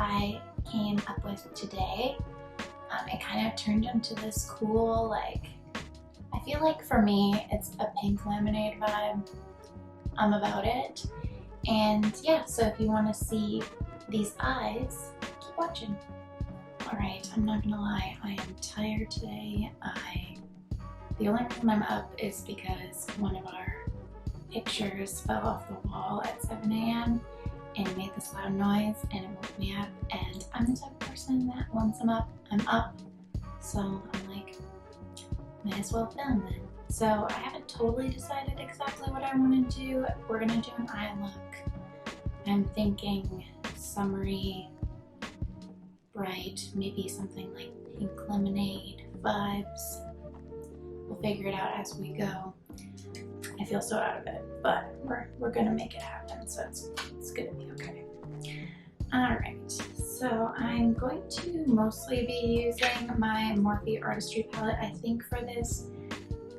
I came up with today. It kind of turned into this cool, like, I feel like for me, it's a pink lemonade vibe. I'm about it. And yeah, so if you want to see these eyes, keep watching. Alright, I'm not gonna lie, I am tired today. The only reason I'm up is because one of our pictures fell off the wall at 7 a.m. and it made this loud noise and it woke me up, and I'm the type of person that once I'm up, I'm up. So I'm like, might as well film then. So I haven't totally decided exactly what I want to do. We're gonna do an eye look. I'm thinking summery, bright, maybe something like pink lemonade vibes. We'll figure it out as we go. I feel so out of it, but we're gonna make it happen, so it's gonna be okay. Alright, so I'm going to mostly be using my Morphe Artistry palette, I think, for this.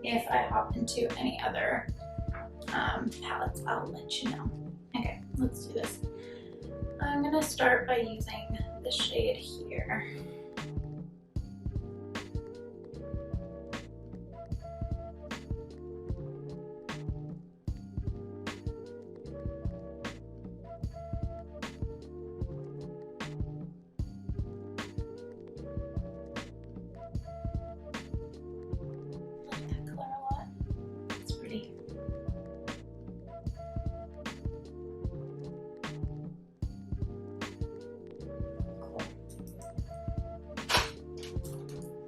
If I hop into any other palettes, I'll let you know. Okay, let's do this. I'm gonna start by using the shade here.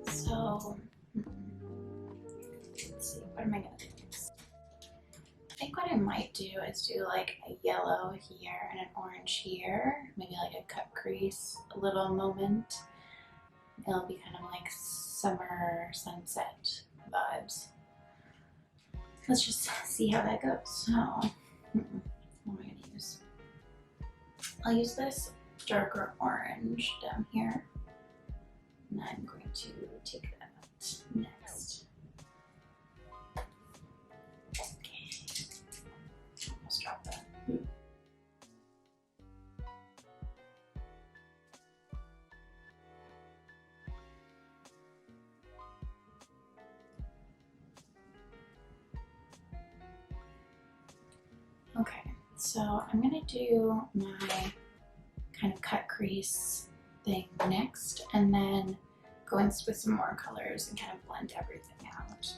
So, let's see, what am I gonna do next? I think what I might do is do like a yellow here and an orange here, maybe like a cut crease, a little moment. It'll be kind of like summer sunset vibes. Let's just see how that goes. So, what am I gonna use? I'll use this darker orange down here. And I'm going to take that next. Okay. Almost dropped that. Okay, so I'm gonna do my kind of cut crease thing next, and then go in with some more colors and kind of blend everything out.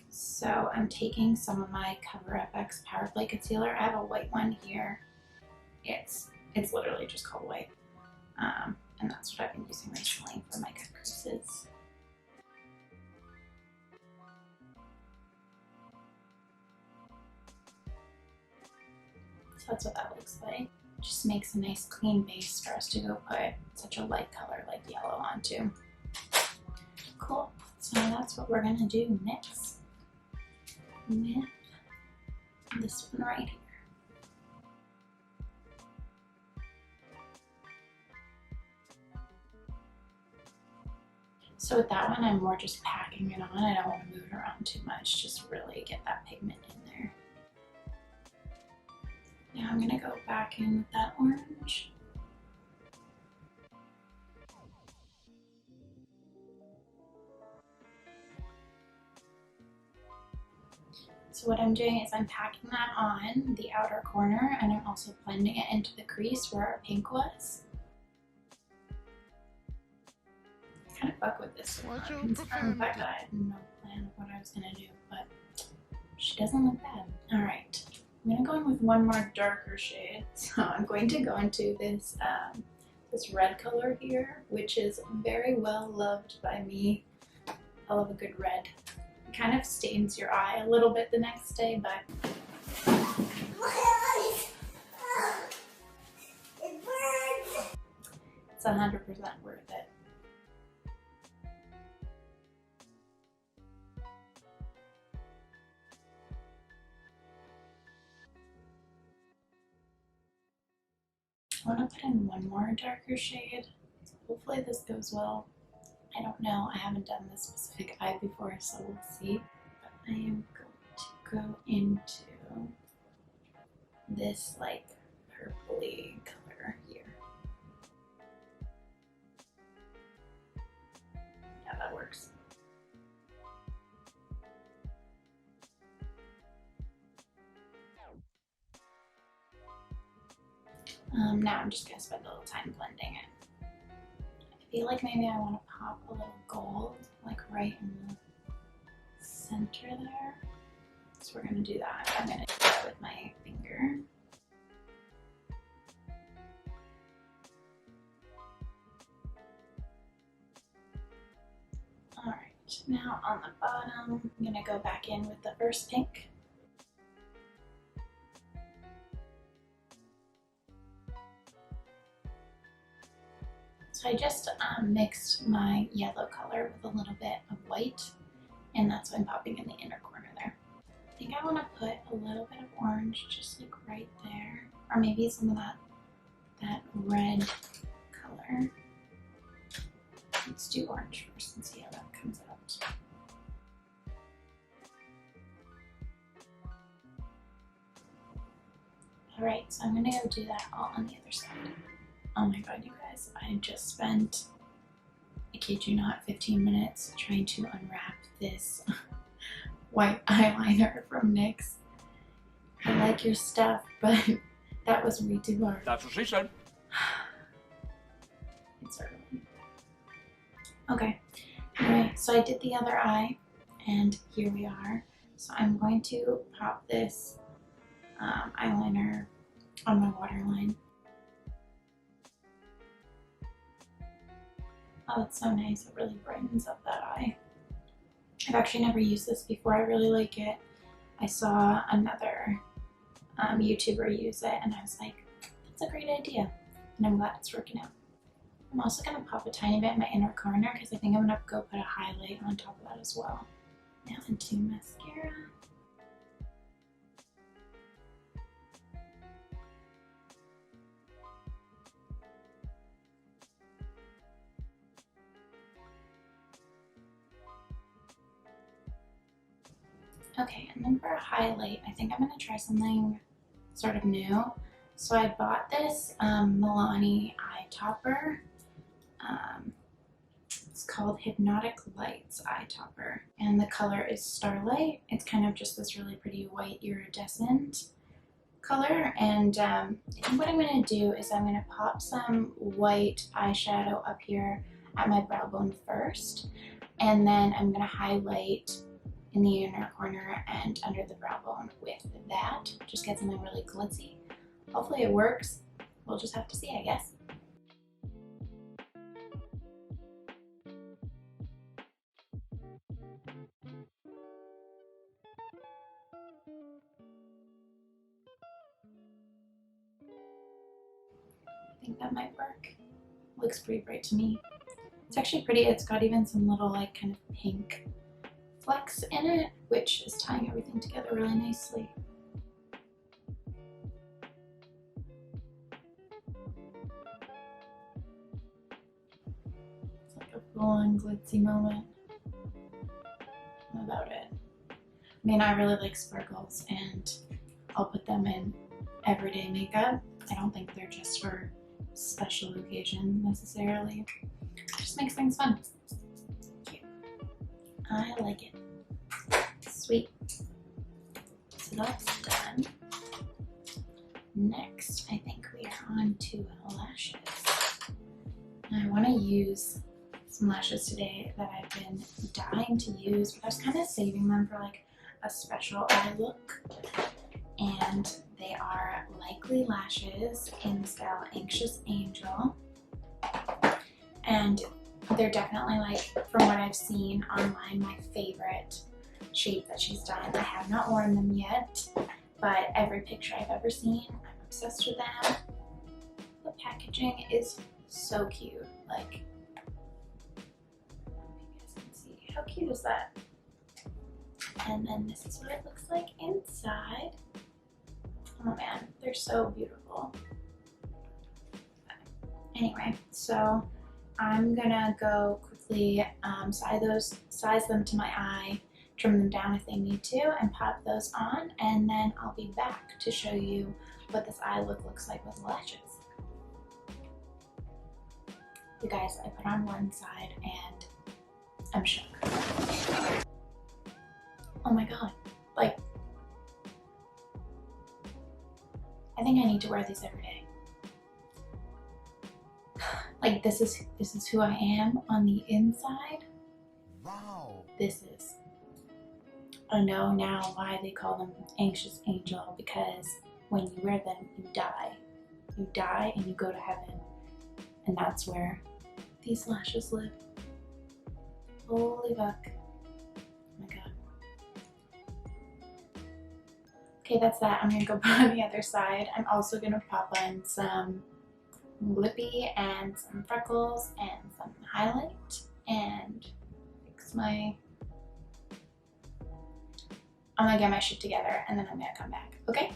So I'm taking some of my Coverfx Power Play Concealer. I have a white one here. It's literally just called white, and that's what I've been using recently for my cut creases. So that's what that looks like. Just makes a nice clean base for us to go put such a light color like yellow onto. Cool, so that's what we're gonna do next with this one right here. So with that one, I'm more just packing it on. I don't want to move it around too much, just really get that pigment in there. Now I'm gonna go back in with that orange. So what I'm doing is I'm packing that on the outer corner, and I'm also blending it into the crease where our pink was. I kind of fuck with this one, considering the fact that I had no plan of what I was gonna do, but she doesn't look bad. All right. I'm gonna go in with one more darker shade. So I'm going to go into this this red color here, which is very well loved by me. I love a good red. It kind of stains your eye a little bit the next day, but it's 100% worth it. I want to put in one more darker shade. Hopefully this goes well. I don't know. I haven't done this specific eye before, so we'll see. But I am going to go into this like purpley color here. Now I'm just gonna spend a little time blending it. I feel like maybe I want to pop a little gold, like right in the center there. So we're gonna do that. I'm gonna do that with my finger. All right, now on the bottom, I'm gonna go back in with the first pink. So I just mixed my yellow color with a little bit of white, and that's what I'm popping in the inner corner there. I think I want to put a little bit of orange just like right there, or maybe some of that red color. Let's do orange first and see how that comes out. Alright, so I'm gonna go do that all on the other side. Oh my god, you guys, I just spent, I kid you not, 15 minutes trying to unwrap this white eyeliner from NYX. I like your stuff, but that was way too hard. That's what she said. It's early. Okay, anyway, so I did the other eye, and here we are. So I'm going to pop this eyeliner on my waterline. Oh, it's so nice. It really brightens up that eye. I've actually never used this before. I really like it. I saw another YouTuber use it, and I was like, that's a great idea. And I'm glad it's working out. I'm also going to pop a tiny bit in my inner corner because I think I'm going to go put a highlight on top of that as well. Now into mascara. Okay, and then for a highlight, I think I'm going to try something sort of new. So I bought this Milani eye topper. It's called Hypnotic Lights eye topper, and the color is Starlight. It's kind of just this really pretty white iridescent color, and I think what I'm going to do is I'm going to pop some white eyeshadow up here at my brow bone first, and then I'm going to highlight in the inner corner and under the brow bone with that. Just get something really glitzy. Hopefully it works. We'll just have to see, I guess. I think that might work. Looks pretty bright to me. It's actually pretty. It's got even some little like kind of pink flecks in it, which is tying everything together really nicely. It's like a full-on glitzy moment. About it. I mean, I really like sparkles, and I'll put them in everyday makeup. I don't think they're just for special occasions necessarily. It just makes things fun. Cute. I like it. Sweet. So that's done. Next, I think we are on to lashes. And I want to use some lashes today that I've been dying to use, but I was kind of saving them for like a special eye look. And they are Likely Lashes in the style Anxious Angel. And they're definitely, like, from what I've seen online, my favorite shape that she's done. I have not worn them yet, but every picture I've ever seen, I'm obsessed with them. The packaging is so cute. Like, you guys can see. How cute is that? And then this is what it looks like inside. Oh man, they're so beautiful. Anyway, so I'm gonna go quickly size them to my eye, trim them down if they need to, and pop those on, and then I'll be back to show you what this eye look looks like with lashes. You guys, I put on one side and I'm shook. Oh my god, like, I think I need to wear these every day. Like this is who I am on the inside. Wow. This is. I know now why they call them anxious angel, because when you wear them, you die. You die and you go to heaven. And that's where these lashes live. Holy fuck. Oh my god. Okay, that's that. I'm gonna go put on the other side. I'm also gonna pop on some lippy and some freckles and some highlight and fix my... I'm gonna get my shit together and then I'm gonna come back, okay?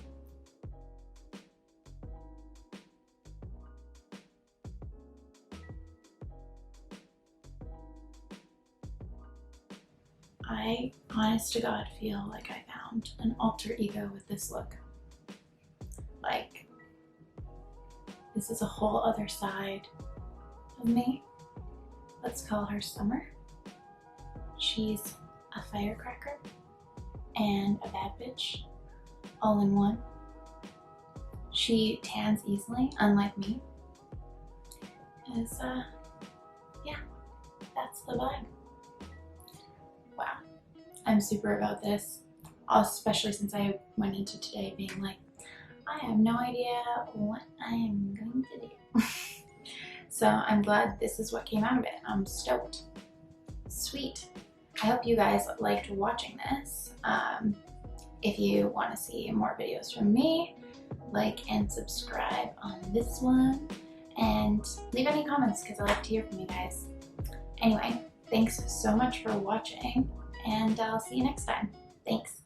I, honest to God, feel like I found an alter ego with this look. Like, this is a whole other side of me. Let's call her Summer. She's a firecracker and a bad bitch all in one. She tans easily, unlike me. Yeah, that's the vibe. Wow, I'm super about this, especially since I went into today being like, I have no idea what I am going to do. So I'm glad this is what came out of it. I'm stoked. Sweet. I hope you guys liked watching this. If you want to see more videos from me, like and subscribe on this one, and leave any comments because I like to hear from you guys. Anyway, thanks so much for watching, and I'll see you next time. Thanks.